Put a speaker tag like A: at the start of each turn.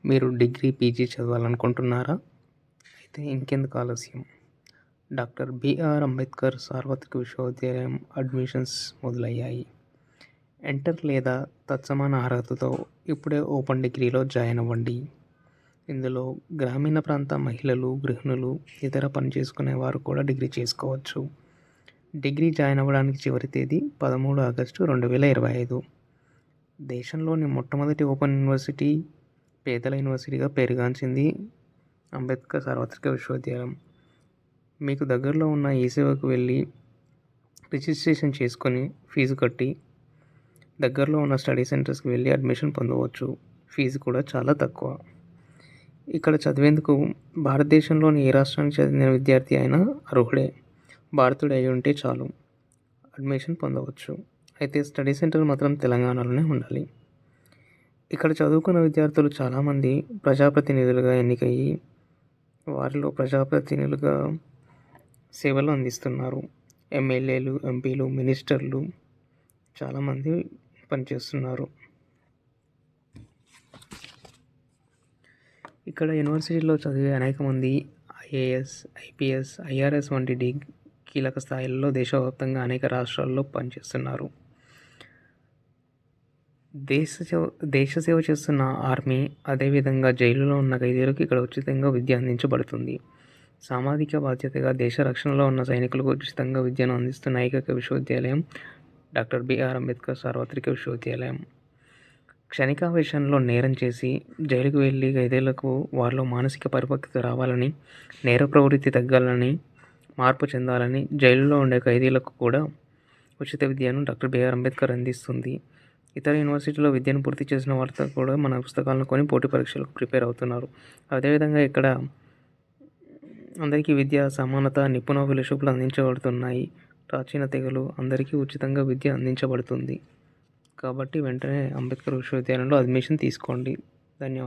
A: మీరు degree, PG చదవాలనుకుంటున్నారా? అయితే ఇంకెందుకు ఆలస్యం? డాక్టర్ బిఆర్ అంబేద్కర్ సార్వత్రిక విశ్వవిద్యాలయం అడ్మిషన్స్ మొదలయ్యాయి. ఇంటర్ లేదా తత్సమాన అర్హతతో ఇప్పుడే ఓపెన్ డిగ్రీలో జాయిన్ అవ్వండి. ఇందులో గ్రామీణ ప్రాంత మహిళలు, గృహిణులు, ఇతర పని చేసుకునే వారు కూడా డిగ్రీ చేసుకోవచ్చు. డిగ్రీ జాయిన్ అవ్వడానికి చివరి తేదీ 13 ఆగస్టు 2025. దేశంలోని మొట్టమొదటి ఓపెన్ యూనివర్సిటీ, పేదల యూనివర్సిటీగా పేరుగాంచింది అంబేద్కర్ సార్వత్రిక విశ్వవిద్యాలయం. మీకు దగ్గరలో ఉన్న ఈ సేవకు వెళ్ళి రిజిస్ట్రేషన్ చేసుకొని ఫీజు కట్టి దగ్గరలో ఉన్న స్టడీ సెంటర్స్కి వెళ్ళి అడ్మిషన్ పొందవచ్చు. ఫీజు కూడా చాలా తక్కువ. ఇక్కడ చదివేందుకు భారతదేశంలోని ఏ రాష్ట్రానికి చెందిన విద్యార్థి అయినా అర్హుడే. భారతీయుడు అయి ఉంటే చాలు అడ్మిషన్ పొందవచ్చు. అయితే స్టడీ సెంటర్ మాత్రం తెలంగాణలోనే ఉండాలి. ఇక్కడ చదువుకున్న విద్యార్థులు చాలామంది ప్రజాప్రతినిధులుగా ఎన్నికయ్యి వారిలో ప్రజాప్రతినిధులుగా సేవలు అందిస్తున్నారు. ఎమ్మెల్యేలు, ఎంపీలు, మినిస్టర్లు చాలామంది పనిచేస్తున్నారు. ఇక్కడ యూనివర్సిటీలో చదివే అనేక మంది ఐఏఎస్, ఐపీఎస్, ఐఆర్ఎస్ వంటి కీలక స్థాయిలలో దేశవ్యాప్తంగా అనేక రాష్ట్రాల్లో పనిచేస్తున్నారు. దేశ సేవ చేస్తున్న ఆర్మీ, అదేవిధంగా జైలులో ఉన్న ఖైదీలకు ఇక్కడ ఉచితంగా విద్య అందించబడుతుంది. సామాజిక బాధ్యతగా దేశ రక్షణలో ఉన్న సైనికులకు ఉచితంగా విద్యను అందిస్తున్న ఏకైక విశ్వవిద్యాలయం డాక్టర్ బిఆర్ అంబేద్కర్ సార్వత్రిక విశ్వవిద్యాలయం. క్షణికావేశంలో నేరం చేసి జైలుకు వెళ్ళి ఖైదీలకు వారిలో మానసిక పరిపక్వత రావాలని, నేర ప్రవృత్తి తగ్గాలని, మార్పు చెందాలని జైలులో ఉండే ఖైదీలకు కూడా ఉచిత విద్యను డాక్టర్ బిఆర్ అంబేద్కర్ అందిస్తుంది. ఇతర యూనివర్సిటీలో విద్యను పూర్తి చేసిన వారితో కూడా మన పుస్తకాలను కొని పోటీ పరీక్షలకు ప్రిపేర్ అవుతున్నారు. అదేవిధంగా ఇక్కడ అందరికీ విద్య, సమానత, నిపుణ ఫెలోషిప్లు అందించబడుతున్నాయి. ప్రాచీన తెగలు అందరికీ ఉచితంగా విద్య అందించబడుతుంది. కాబట్టి వెంటనే అంబేద్కర్ విశ్వవిద్యాలయంలో అడ్మిషన్ తీసుకోండి. ధన్యవాదాలు.